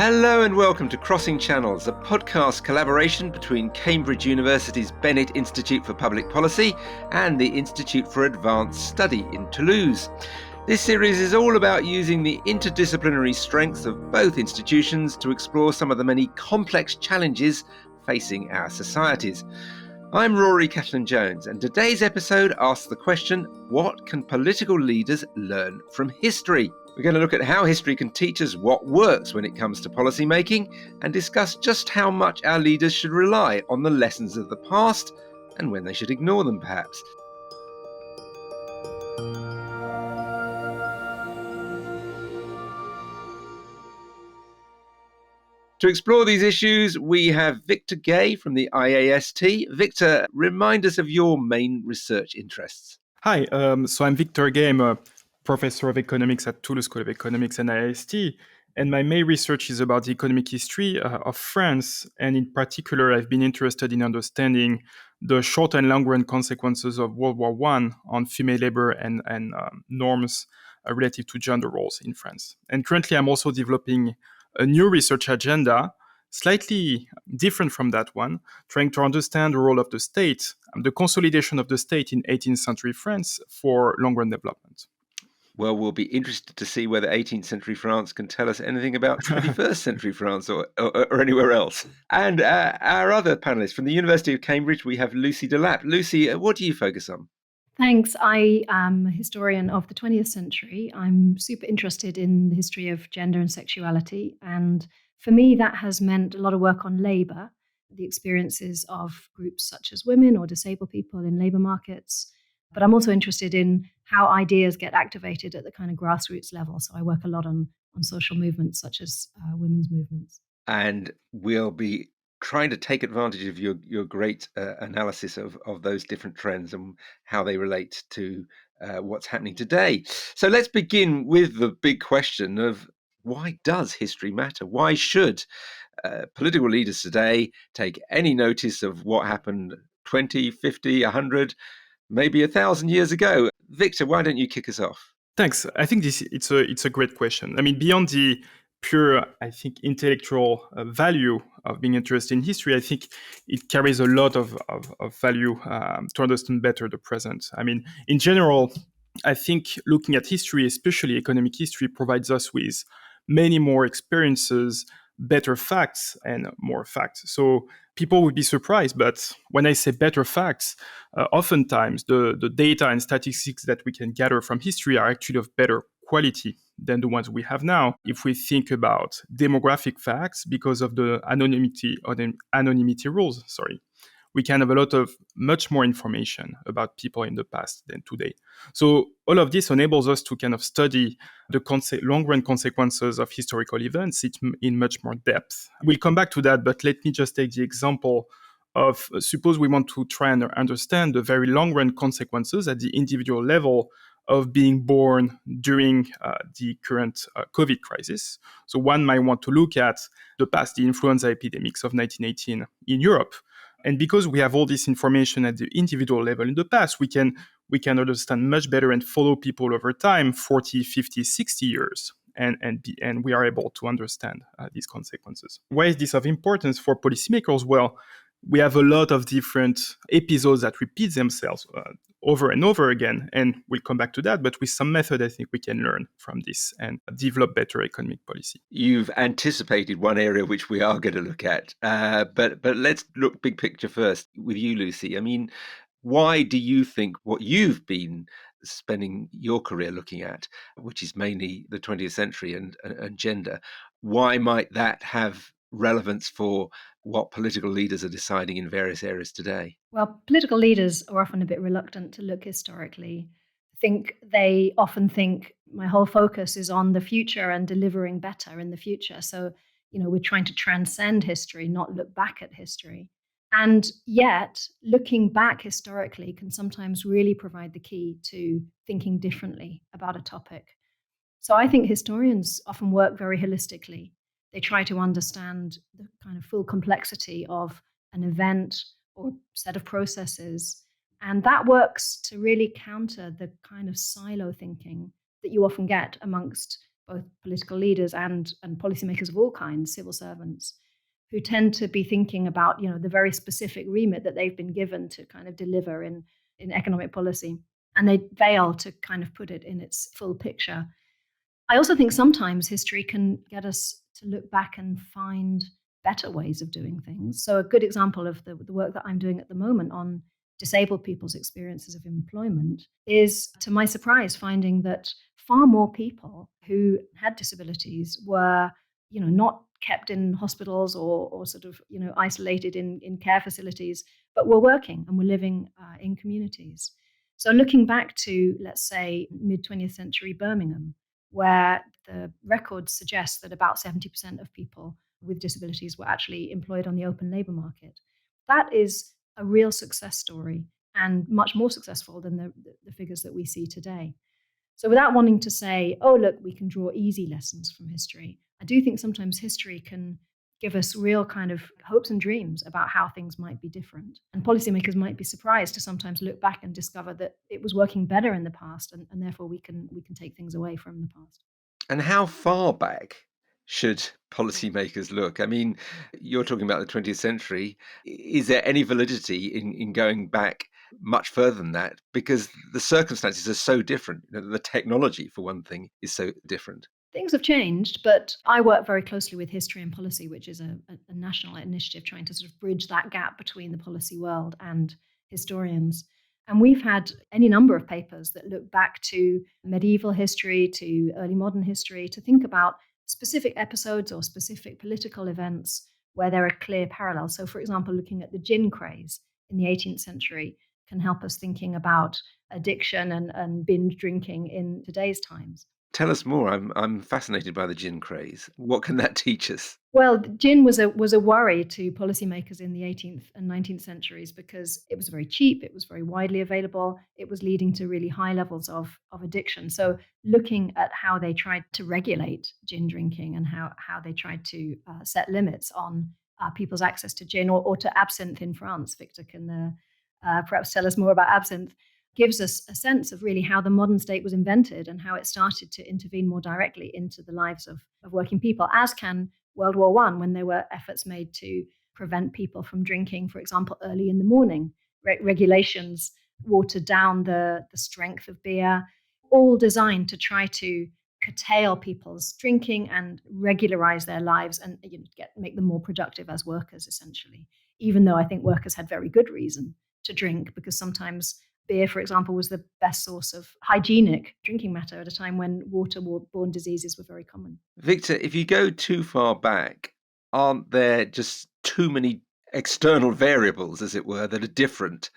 Hello and welcome to Crossing Channels, a podcast collaboration between Cambridge University's Bennett Institute for Public Policy and the Institute for Advanced Study in Toulouse. This series is all about using the interdisciplinary strengths of both institutions to explore some of the many complex challenges facing our societies. I'm Rory Catlin-Jones, and today's episode asks the question, what can political leaders learn from history? We're going to look at how history can teach us what works when it comes to policy making and discuss just how much our leaders should rely on the lessons of the past and when they should ignore them, perhaps. To explore these issues, we have Victor Gay from the IAST. Victor, remind us of your main research interests. Hi, so I'm Victor Gay. I'm a professor of economics at Toulouse School of Economics and IAST. And my main research is about the economic history of France. And in particular, I've been interested in understanding the short and long-run consequences of World War I on female labor and norms relative to gender roles in France. And currently, I'm also developing a new research agenda, slightly different from that one, trying to understand the role of the state, the consolidation of the state in 18th century France for long-run development. Well, we'll be interested to see whether 18th century France can tell us anything about 21st century France or anywhere else. And our other panelists from the University of Cambridge, we have Lucy Delap. Lucy, what do you focus on? Thanks. I am a historian of the 20th century. I'm super interested in the history of gender and sexuality. And for me, that has meant a lot of work on labour, the experiences of groups such as women or disabled people in labour markets. But I'm also interested in how ideas get activated at the kind of grassroots level. So I work a lot on social movements such as women's movements. And we'll be trying to take advantage of your great analysis of those different trends and how they relate to what's happening today. So let's begin with the big question of why does history matter? Why should political leaders today take any notice of what happened 20, 50, 100, maybe 1,000 years ago? Victor, why don't you kick us off? Thanks. I think it's a great question. I mean, beyond the pure, I think, intellectual value of being interested in history, I think it carries a lot of value to understand better the present. I mean, in general, I think looking at history, especially economic history, provides us with many more experiences, better facts, and more facts. So people would be surprised, but when I say better facts, oftentimes the data and statistics that we can gather from history are actually of better quality than the ones we have now. If we think about demographic facts, because of the anonymity rules, we can have a lot of much more information about people in the past than today. So all of this enables us to kind of study the long-run consequences of historical events in much more depth. We'll come back to that, but let me just take the example of, suppose we want to try and understand the very long-run consequences at the individual level of being born during the current COVID crisis. So one might want to look at the past, the influenza epidemics of 1918 in Europe. And because we have all this information at the individual level in the past, we can understand much better and follow people over time, 40, 50, 60 years. And we are able to understand these consequences. Why is this of importance for policymakers? Well, we have a lot of different episodes that repeat themselves over and over again, and we'll come back to that, but with some method, I think we can learn from this and develop better economic policy. You've anticipated one area which we are going to look at, but let's look big picture first with you, Lucy. I mean, why do you think what you've been spending your career looking at, which is mainly the 20th century and gender, why might that have relevance for what political leaders are deciding in various areas today? Well, political leaders are often a bit reluctant to look historically. They often think my whole focus is on the future and delivering better in the future. So, we're trying to transcend history, not look back at history. And yet, looking back historically can sometimes really provide the key to thinking differently about a topic. So I think historians often work very holistically. They try to understand the kind of full complexity of an event or set of processes. And that works to really counter the kind of silo thinking that you often get amongst both political leaders and policymakers of all kinds, civil servants, who tend to be thinking about, the very specific remit that they've been given to kind of deliver in economic policy. And they fail to kind of put it in its full picture. I also think sometimes history can get us to look back and find better ways of doing things. So a good example of the work that I'm doing at the moment on disabled people's experiences of employment is, to my surprise, finding that far more people who had disabilities were, not kept in hospitals or sort of, isolated in care facilities, but were working and were living in communities. So looking back to, let's say, mid-20th century Birmingham, where the records suggest that about 70% of people with disabilities were actually employed on the open labour market. That is a real success story and much more successful than the figures that we see today. So without wanting to say, oh, look, we can draw easy lessons from history, I do think sometimes history can give us real kind of hopes and dreams about how things might be different. And policymakers might be surprised to sometimes look back and discover that it was working better in the past, and therefore we can take things away from the past. And how far back should policymakers look? I mean, you're talking about the 20th century. Is there any validity in going back much further than that? Because the circumstances are so different. The technology, for one thing, is so different. Things have changed, but I work very closely with History and Policy, which is a national initiative trying to sort of bridge that gap between the policy world and historians. And we've had any number of papers that look back to medieval history, to early modern history, to think about specific episodes or specific political events where there are clear parallels. So, for example, looking at the gin craze in the 18th century can help us thinking about addiction and binge drinking in today's times. Tell us more. I'm fascinated by the gin craze. What can that teach us? Well, gin was a worry to policymakers in the 18th and 19th centuries because it was very cheap, it was very widely available, it was leading to really high levels of addiction. So looking at how they tried to regulate gin drinking and how they tried to set limits on people's access to gin or to absinthe in France. Victor can perhaps tell us more about absinthe. Gives us a sense of really how the modern state was invented and how it started to intervene more directly into the lives of working people, as can World War I, when there were efforts made to prevent people from drinking, for example, early in the morning. Regulations watered down the strength of beer, all designed to try to curtail people's drinking and regularize their lives and make them more productive as workers, essentially. Even though I think workers had very good reason to drink, because sometimes beer, for example, was the best source of hygienic drinking matter at a time when waterborne diseases were very common. Victor, if you go too far back, aren't there just too many external variables, as it were, that are different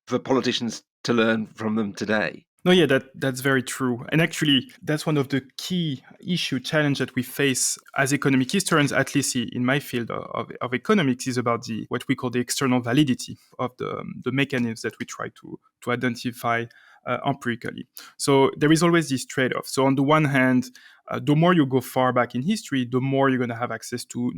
for politicians to learn from them today? No, yeah, that's very true. And actually, that's one of the key challenge that we face as economic historians, at least in my field of economics, is about what we call the external validity of the mechanisms that we try to identify empirically. So there is always this trade-off. So on the one hand, the more you go far back in history, the more you're going to have access to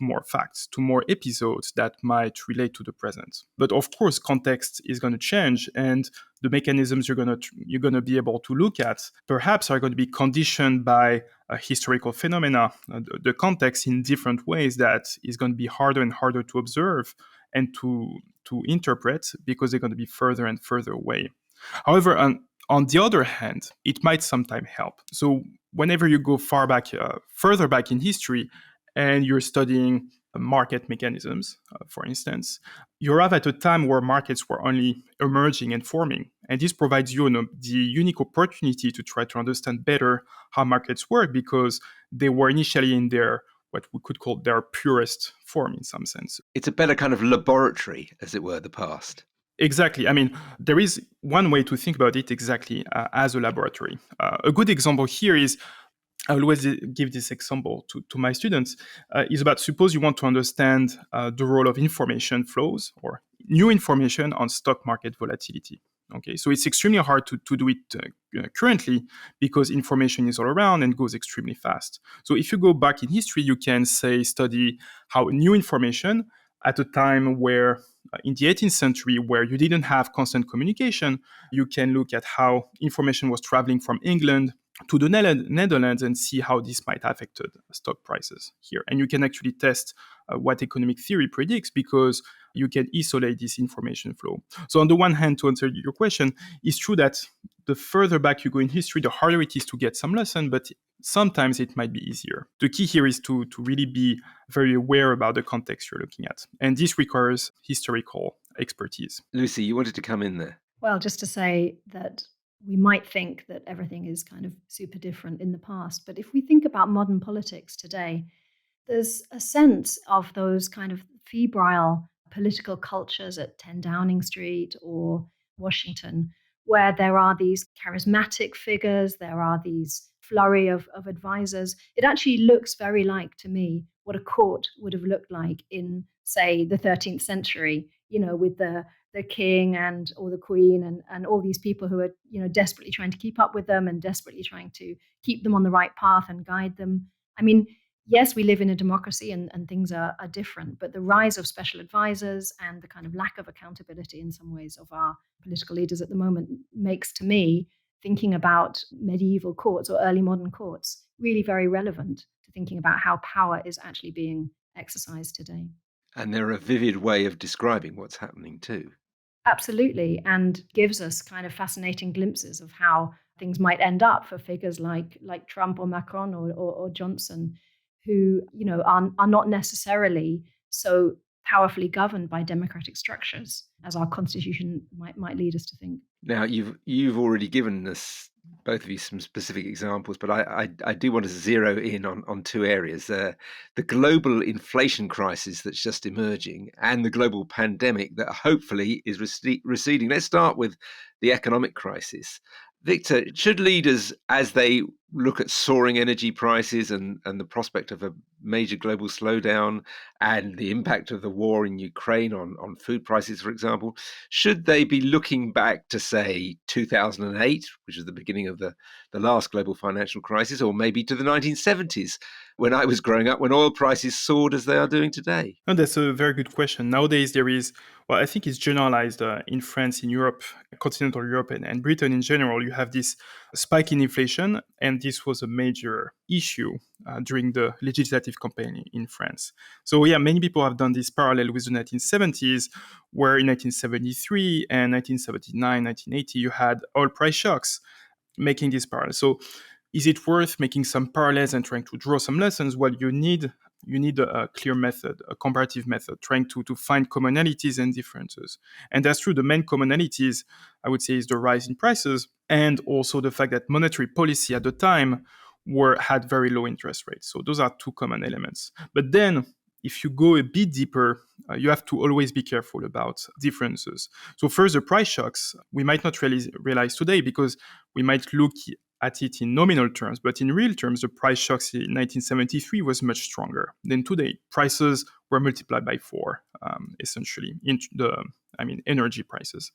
more facts, to more episodes that might relate to the present. But of course, context is going to change, and the mechanisms you're going to be able to look at perhaps are going to be conditioned by historical phenomena, the context in different ways that is going to be harder and harder to observe and to interpret because they're going to be further and further away. However, on the other hand, it might sometimes help. So whenever you go further back in history, and you're studying market mechanisms, for instance, you're at a time where markets were only emerging and forming. And this provides you the unique opportunity to try to understand better how markets work, because they were initially in what we could call their purest form in some sense. It's a better kind of laboratory, as it were, the past. Exactly. I mean, there is one way to think about it exactly as a laboratory. A good example here is, I always give this example to my students, is about, suppose you want to understand the role of information flows or new information on stock market volatility. Okay, so it's extremely hard to do it currently because information is all around and goes extremely fast. So if you go back in history, you can study how new information at a time where in the 18th century, where you didn't have constant communication, you can look at how information was traveling from England to the Netherlands and see how this might have affected stock prices here. And you can actually test what economic theory predicts because you can isolate this information flow. So on the one hand, to answer your question, it's true that the further back you go in history, the harder it is to get some lesson, but sometimes it might be easier. The key here is to really be very aware about the context you're looking at. And this requires historical expertise. Lucy, you wanted to come in there. Well, just to say that we might think that everything is kind of super different in the past. But if we think about modern politics today, there's a sense of those kind of febrile political cultures at 10 Downing Street or Washington, where there are these charismatic figures, there are these flurry of advisors. It actually looks very like, to me, what a court would have looked like in, say, the 13th century, with the king and or the queen and all these people who are desperately trying to keep up with them and desperately trying to keep them on the right path and guide them. I mean, yes, we live in a democracy and things are different, but the rise of special advisors and the kind of lack of accountability in some ways of our political leaders at the moment makes, to me, thinking about medieval courts or early modern courts really very relevant to thinking about how power is actually being exercised today. And they're a vivid way of describing what's happening too. Absolutely, and gives us kind of fascinating glimpses of how things might end up for figures like Trump or Macron or Johnson, who are not necessarily so powerfully governed by democratic structures as our constitution might lead us to think. Now, you've already given us, both of you, some specific examples, but I do want to zero in on two areas: the global inflation crisis that's just emerging, and the global pandemic that hopefully is receding. Let's start with the economic crisis. Victor, should leaders, as they look at soaring energy prices and the prospect of a major global slowdown and the impact of the war in Ukraine on food prices, for example, should they be looking back to, say, 2008, which was the beginning of the last global financial crisis, or maybe to the 1970s, when I was growing up, when oil prices soared as they are doing today? No, that's a very good question. Nowadays, there is, well, I think it's generalized in France, in Europe, continental Europe, and Britain in general. You have this spike in inflation, and this was a major issue during the legislative campaign in France. So, yeah, many people have done this parallel with the 1970s, where in 1973 and 1979, 1980, you had oil price shocks, making this parallel. So, is it worth making some parallels and trying to draw some lessons? Well, you need a clear method, a comparative method, trying to find commonalities and differences. And that's true. The main commonalities, I would say, is the rise in prices and also the fact that monetary policy at the time had very low interest rates. So those are two common elements. But then if you go a bit deeper, you have to always be careful about differences. So first, the price shocks, we might not realize today because we might look at it in nominal terms, but in real terms, the price shocks in 1973 was much stronger than today. Prices were multiplied by 4, essentially, energy prices,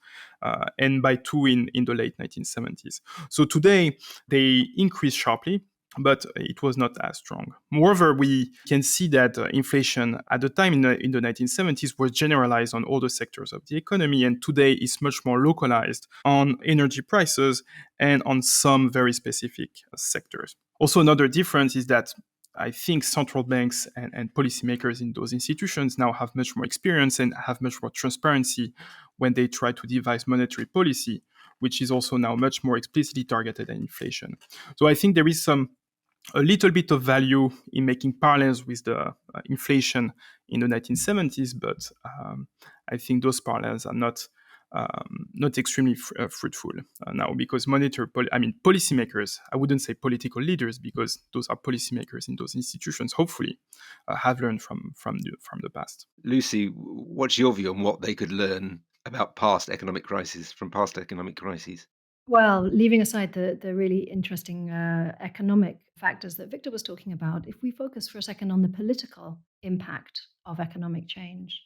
and by 2 in the late 1970s. So today, they increased sharply, but it was not as strong. Moreover, we can see that inflation at the time in the 1970s was generalized on all the sectors of the economy, and today is much more localized on energy prices and on some very specific sectors. Also, another difference is that I think central banks and policymakers in those institutions now have much more experience and have much more transparency when they try to devise monetary policy, which is also now much more explicitly targeted at inflation. So I think there is a little bit of value in making parallels with the inflation in the 1970s, but I think those parallels are not extremely fruitful now, because policymakers, I wouldn't say political leaders, because those are policymakers in those institutions, hopefully have learned from the past. Lucy, what's your view on what they could learn about past economic crises, from past economic crises? Well, leaving aside the really interesting economic factors that Victor was talking about, if we focus for a second on the political impact of economic change,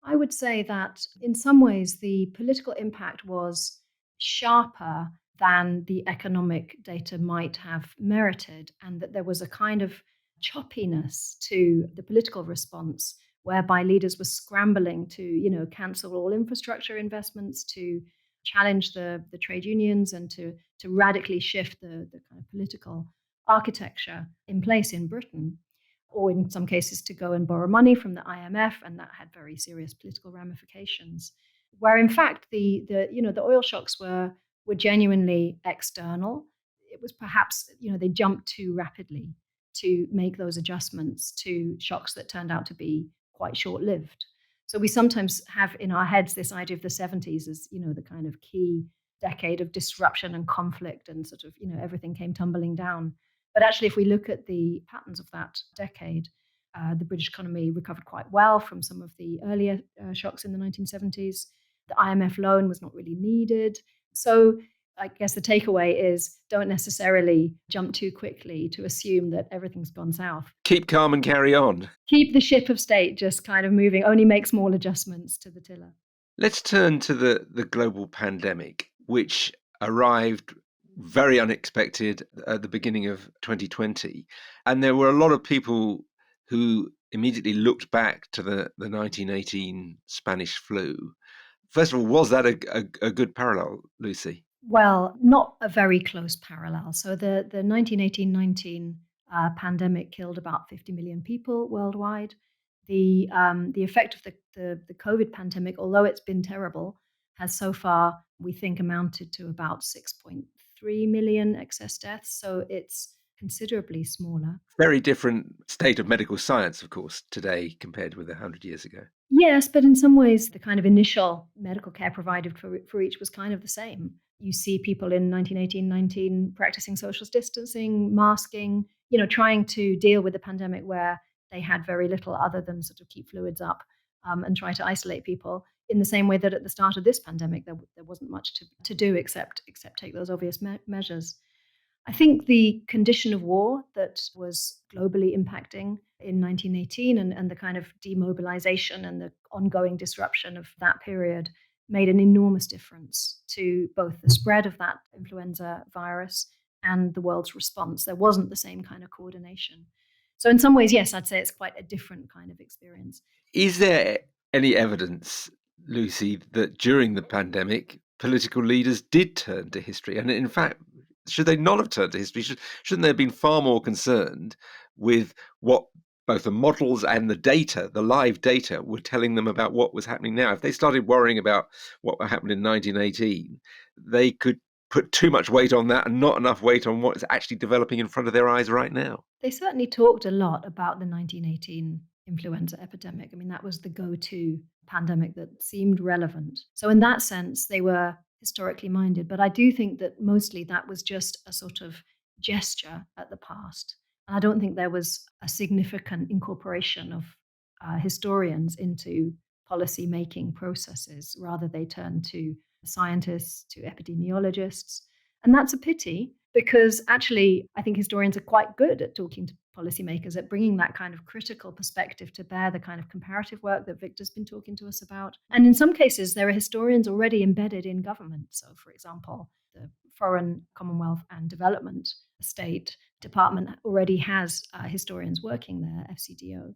I would say that in some ways the political impact was sharper than the economic data might have merited, and that there was a kind of choppiness to the political response whereby leaders were scrambling to, cancel all infrastructure investments, to challenge the trade unions and to radically shift the kind of political architecture in place in Britain, or in some cases to go and borrow money from the IMF, and that had very serious political ramifications. Where in fact the oil shocks were genuinely external. It was perhaps they jumped too rapidly to make those adjustments to shocks that turned out to be quite short-lived. So we sometimes have in our heads this idea of the 70s as the kind of key decade of disruption and conflict, and sort of everything came tumbling down. But actually, if we look at the patterns of that decade, the British economy recovered quite well from some of the earlier shocks in the 1970s. The IMF loan was not really needed. So I guess the takeaway is don't necessarily jump too quickly to assume that everything's gone south. Keep calm and carry on. Keep the ship of state just kind of moving, only make small adjustments to the tiller. Let's turn to the global pandemic, which arrived very unexpected at the beginning of 2020. And there were a lot of people who immediately looked back to the 1918 Spanish flu. First of all, was that a good parallel, Lucy? Well, not a very close parallel. So the 1918-19 pandemic killed about 50 million people worldwide. The effect of the COVID pandemic, although it's been terrible, has so far, we think, amounted to about 6.3 million excess deaths. So it's considerably smaller. Very different state of medical science, of course, today compared with 100 years ago. Yes, but in some ways, the kind of initial medical care provided for each was kind of the same. You see people in 1918-19 practicing social distancing, masking, trying to deal with the pandemic where they had very little other than sort of keep fluids up and try to isolate people, in the same way that at the start of this pandemic, there wasn't much to do except take those obvious measures. I think the condition of war that was globally impacting in 1918 and the kind of demobilization and the ongoing disruption of that period made an enormous difference to both the spread of that influenza virus and the world's response. There wasn't the same kind of coordination. So in some ways, yes, I'd say it's quite a different kind of experience. Is there any evidence, Lucy, that during the pandemic, political leaders did turn to history? And in fact, should they not have turned to history? Shouldn't they have been far more concerned with what both the models and the data, the live data, were telling them about what was happening now? If they started worrying about what happened in 1918, they could put too much weight on that and not enough weight on what is actually developing in front of their eyes right now. They certainly talked a lot about the 1918 influenza epidemic. I mean, that was the go-to pandemic that seemed relevant. So in that sense, they were historically minded. But I do think that mostly that was just a sort of gesture at the past. And I don't think there was a significant incorporation of historians into policy-making processes. Rather, they turned to scientists, to epidemiologists. And that's a pity, because actually, I think historians are quite good at talking to policymakers, at bringing that kind of critical perspective to bear, the kind of comparative work that Victor's been talking to us about. And in some cases, there are historians already embedded in government. So, for example, the Foreign, Commonwealth and Development State Department already has historians working there, FCDO.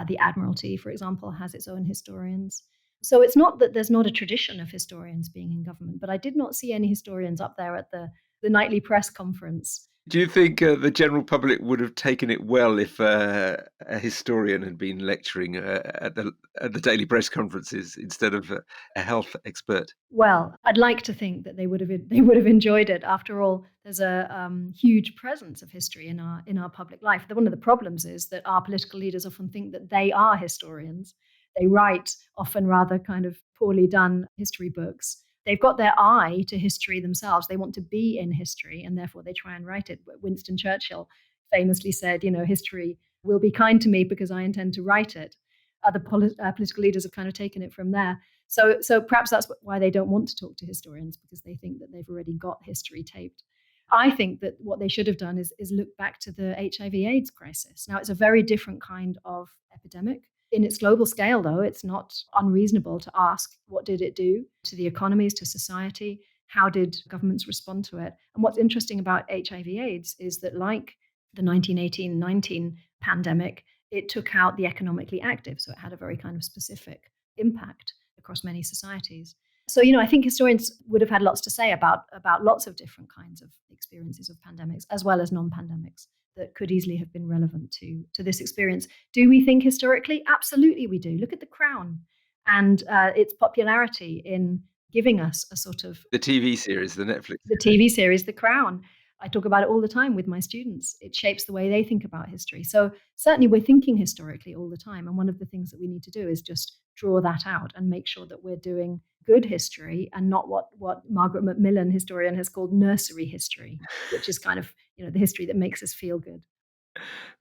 The Admiralty, for example, has its own historians. So it's not that there's not a tradition of historians being in government, but I did not see any historians up there at the nightly press conference. Do you think the general public would have taken it well if a historian had been lecturing at the daily press conferences instead of a health expert? Well, I'd like to think that they would have enjoyed it. After all, there's a huge presence of history in our public life. One of the problems is that our political leaders often think that they are historians. They write often rather kind of poorly done history books. They've got their eye to history themselves. They want to be in history, and therefore they try and write it. Winston Churchill famously said, history will be kind to me because I intend to write it. Other political leaders have kind of taken it from there. So perhaps that's why they don't want to talk to historians, because they think that they've already got history taped. I think that what they should have done is look back to the HIV/AIDS crisis. Now, it's a very different kind of epidemic. In its global scale, though, it's not unreasonable to ask, what did it do to the economies, to society? How did governments respond to it? And what's interesting about HIV/AIDS is that, like the 1918-19 pandemic, it took out the economically active. So it had a very kind of specific impact across many societies. So, I think historians would have had lots to say about lots of different kinds of experiences of pandemics, as well as non-pandemics, that could easily have been relevant to this experience. Do we think historically? Absolutely we do. Look at The Crown and its popularity in giving us a sort of... The TV series, the Netflix. The TV series, The Crown. I talk about it all the time with my students. It shapes the way they think about history. So certainly we're thinking historically all the time. And one of the things that we need to do is just draw that out and make sure that we're doing good history and not what Margaret Macmillan, historian, has called nursery history, which is kind of, the history that makes us feel good.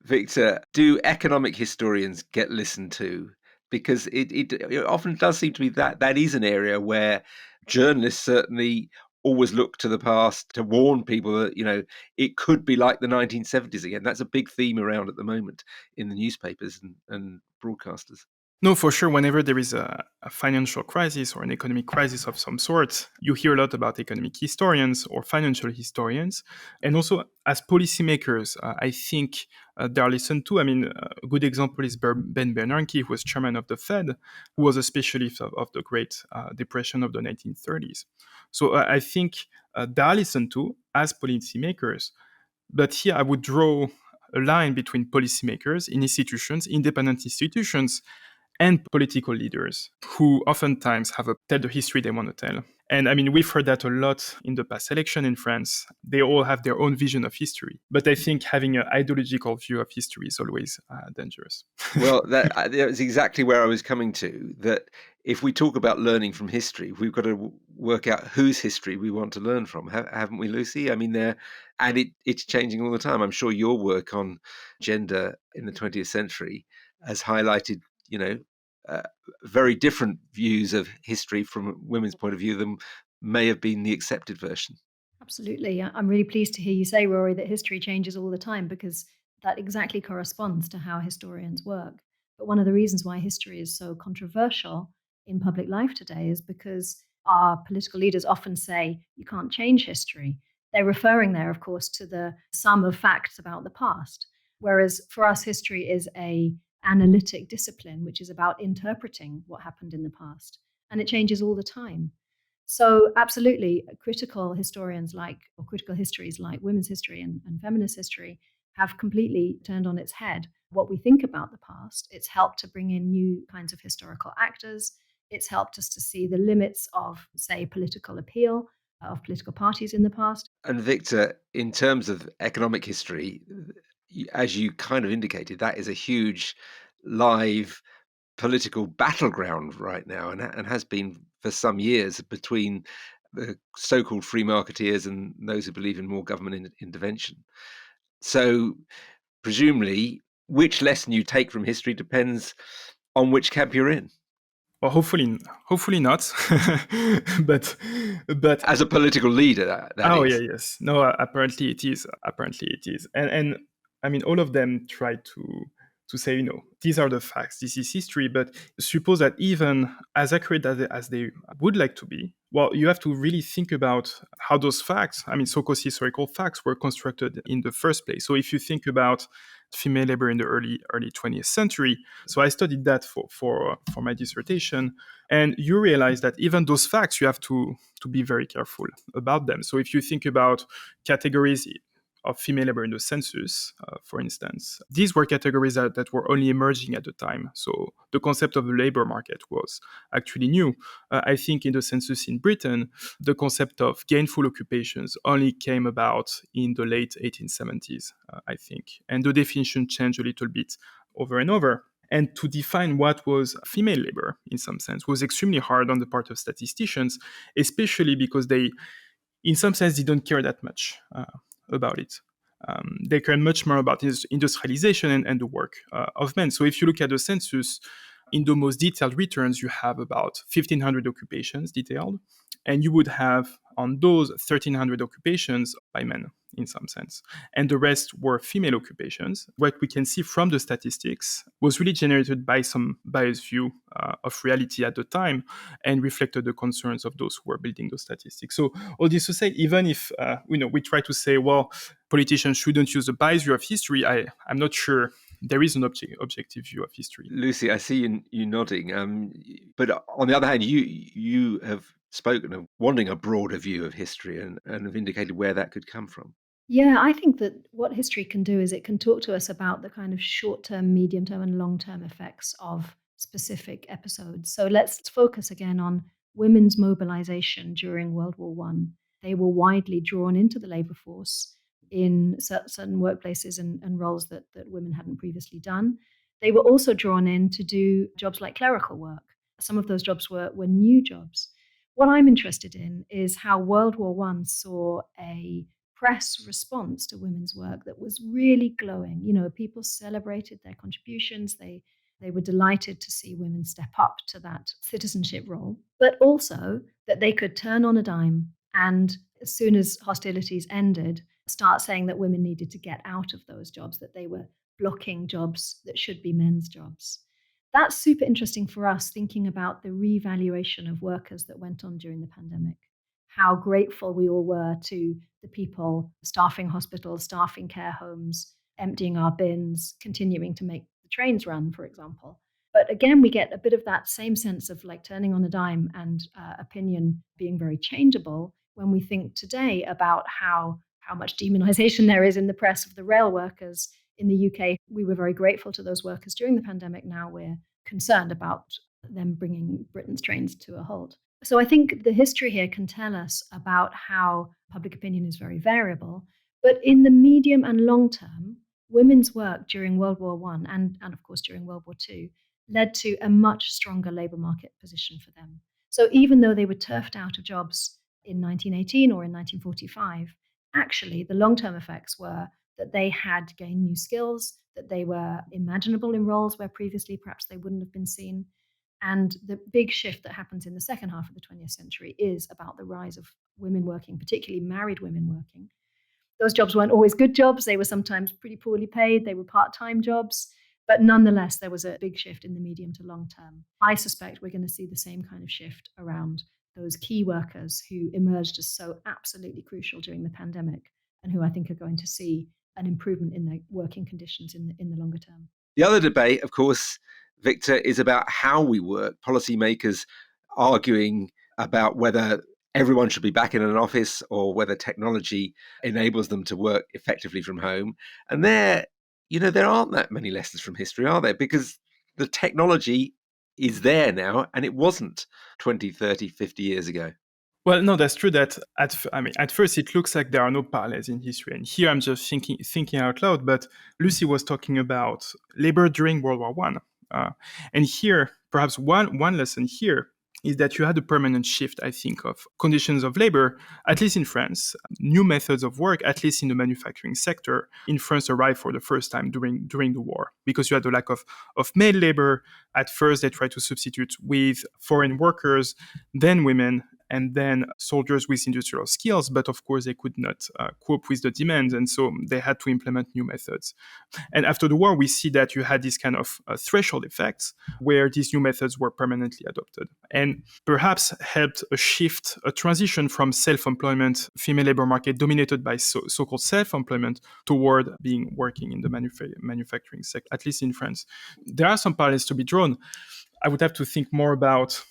Victor, do economic historians get listened to? Because it often does seem to be that is an area where journalists certainly always look to the past to warn people that, it could be like the 1970s again. That's a big theme around at the moment in the newspapers and broadcasters. No, for sure. Whenever there is a financial crisis or an economic crisis of some sort, you hear a lot about economic historians or financial historians. And also, as policymakers, I think they are listened to. I mean, a good example is Ben Bernanke, who was chairman of the Fed, who was a specialist of the Great Depression of the 1930s. So I think they are listened to as policymakers. But here I would draw a line between policymakers in institutions, independent institutions, and political leaders who oftentimes tell the history they want to tell. And I mean, we've heard that a lot in the past election in France. They all have their own vision of history. But I think having an ideological view of history is always dangerous. Well, that's exactly where I was coming to, that if we talk about learning from history, we've got to work out whose history we want to learn from, haven't we, Lucy? I mean, it's changing all the time. I'm sure your work on gender in the 20th century has highlighted very different views of history from a women's point of view than may have been the accepted version. Absolutely. I'm really pleased to hear you say, Rory, that history changes all the time, because that exactly corresponds to how historians work. But one of the reasons why history is so controversial in public life today is because our political leaders often say you can't change history. They're referring there, of course, to the sum of facts about the past. Whereas for us, history is an analytic discipline, which is about interpreting what happened in the past. And it changes all the time. So absolutely, critical histories like women's history and feminist history have completely turned on its head what we think about the past. It's helped to bring in new kinds of historical actors. It's helped us to see the limits of, say, political appeal of political parties in the past. And Victor, in terms of economic history, as you kind of indicated, that is a huge live political battleground right now, and has been for some years, between the so-called free marketeers and those who believe in more government intervention. So presumably, which lesson you take from history depends on which camp you're in. Well, hopefully not. but as a political leader, that is. Yeah, yes. No, apparently it is. And I mean, all of them try to say, these are the facts, this is history, but suppose that even as accurate as they would like to be, well, you have to really think about how those facts, I mean, so-called historical facts, were constructed in the first place. So if you think about female labor in the early 20th century, so I studied that for my dissertation, and you realize that even those facts, you have to be very careful about them. So if you think about categories of female labor in the census, for instance, these were categories that were only emerging at the time. So the concept of the labor market was actually new. I think in the census in Britain, the concept of gainful occupations only came about in the late 1870s, I think. And the definition changed a little bit over and over. And to define what was female labor, in some sense, was extremely hard on the part of statisticians, especially because they, in some sense, didn't care that much about it. They care much more about industrialization and the work of men. So if you look at the census, in the most detailed returns, you have about 1,500 occupations detailed, and you would have on those 1,300 occupations by men, in some sense. And the rest were female occupations. What we can see from the statistics was really generated by some biased view of reality at the time and reflected the concerns of those who were building those statistics. So all this to say, even if we try to say, well, politicians shouldn't use the biased view of history, I'm not sure there is an objective view of history. Lucy, I see you nodding. But on the other hand, you have spoken of wanting a broader view of history and have indicated where that could come from. Yeah, I think that what history can do is it can talk to us about the kind of short-term, medium-term, and long-term effects of specific episodes. So let's focus again on women's mobilization during World War One. They were widely drawn into the labor force in certain workplaces and roles that women hadn't previously done. They were also drawn in to do jobs like clerical work. Some of those jobs were new jobs. What I'm interested in is how World War One saw a press response to women's work that was really glowing. You know, people celebrated their contributions. They were delighted to see women step up to that citizenship role, but also that they could turn on a dime and, as soon as hostilities ended, start saying that women needed to get out of those jobs, that they were blocking jobs that should be men's jobs. That's super interesting for us, thinking about the revaluation of workers that went on during the pandemic. How grateful we all were to the people staffing hospitals, staffing care homes, emptying our bins, continuing to make the trains run, for example. But again, we get a bit of that same sense of like turning on a dime and opinion being very changeable when we think today about how much demonization there is in the press of the rail workers in the UK. We were very grateful to those workers during the pandemic. Now we're concerned about them bringing Britain's trains to a halt. So I think the history here can tell us about how public opinion is very variable. But in the medium and long term, women's work during World War One and of course during World War Two led to a much stronger labour market position for them. So even though they were turfed out of jobs in 1918 or in 1945, actually the long-term effects were that they had gained new skills, that they were imaginable in roles where previously perhaps they wouldn't have been seen. And the big shift that happens in the second half of the 20th century is about the rise of women working, particularly married women working. Those jobs weren't always good jobs. They were sometimes pretty poorly paid. They were part-time jobs. But nonetheless, there was a big shift in the medium to long term. I suspect we're going to see the same kind of shift around those key workers who emerged as so absolutely crucial during the pandemic and who I think are going to see an improvement in their working conditions in the longer term. The other debate, of course, Victor, is about how we work. Policymakers arguing about whether everyone should be back in an office or whether technology enables them to work effectively from home. And there aren't that many lessons from history, are there? Because the technology is there now and it wasn't 20, 30, 50 years ago. Well, no, that's true that at first it looks like there are no parallels in history. And here I'm just thinking out loud, but Lucy was talking about labor during World War One. And here, perhaps one lesson here is that you had a permanent shift, I think, of conditions of labor, at least in France. New methods of work, at least in the manufacturing sector, in France arrived for the first time during the war, because you had the lack of male labor. At first, they tried to substitute with foreign workers, then women, and then soldiers with industrial skills, but of course they could not cope with the demands, and so they had to implement new methods. And after the war, we see that you had this kind of threshold effects where these new methods were permanently adopted, and perhaps helped a transition from self-employment, female labor market dominated by so-called self-employment, toward working in the manufacturing sector, at least in France. There are some parallels to be drawn. I would have to think more about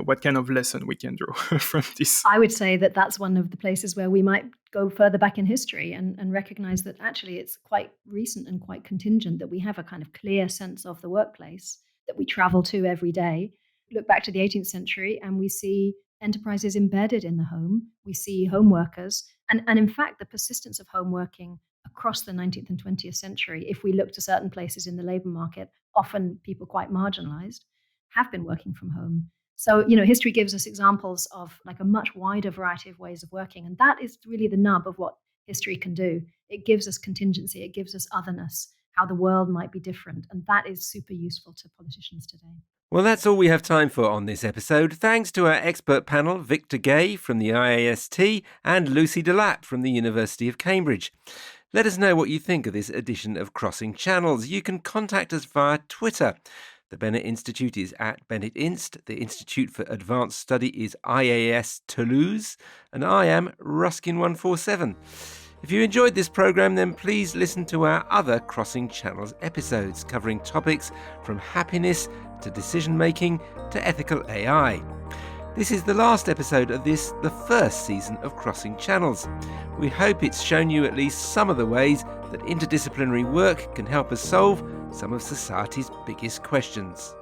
what kind of lesson we can draw from this. I would say that that's one of the places where we might go further back in history and recognize that actually it's quite recent and quite contingent that we have a kind of clear sense of the workplace that we travel to every day. Look back to the 18th century and we see enterprises embedded in the home. We see home workers. And in fact, the persistence of home working across the 19th and 20th century, if we look to certain places in the labor market, often people quite marginalized, have been working from home. So, history gives us examples of like a much wider variety of ways of working. And that is really the nub of what history can do. It gives us contingency. It gives us otherness, how the world might be different. And that is super useful to politicians today. Well, that's all we have time for on this episode. Thanks to our expert panel, Victor Gay from the IAST and Lucy Delap from the University of Cambridge. Let us know what you think of this edition of Crossing Channels. You can contact us via Twitter. The Bennett Institute is at Bennett Inst. The Institute for Advanced Study is IAS Toulouse. And I am Ruskin147. If you enjoyed this programme, then please listen to our other Crossing Channels episodes covering topics from happiness to decision-making to ethical AI. This is the last episode of the first season of Crossing Channels. We hope it's shown you at least some of the ways that interdisciplinary work can help us solve some of society's biggest questions.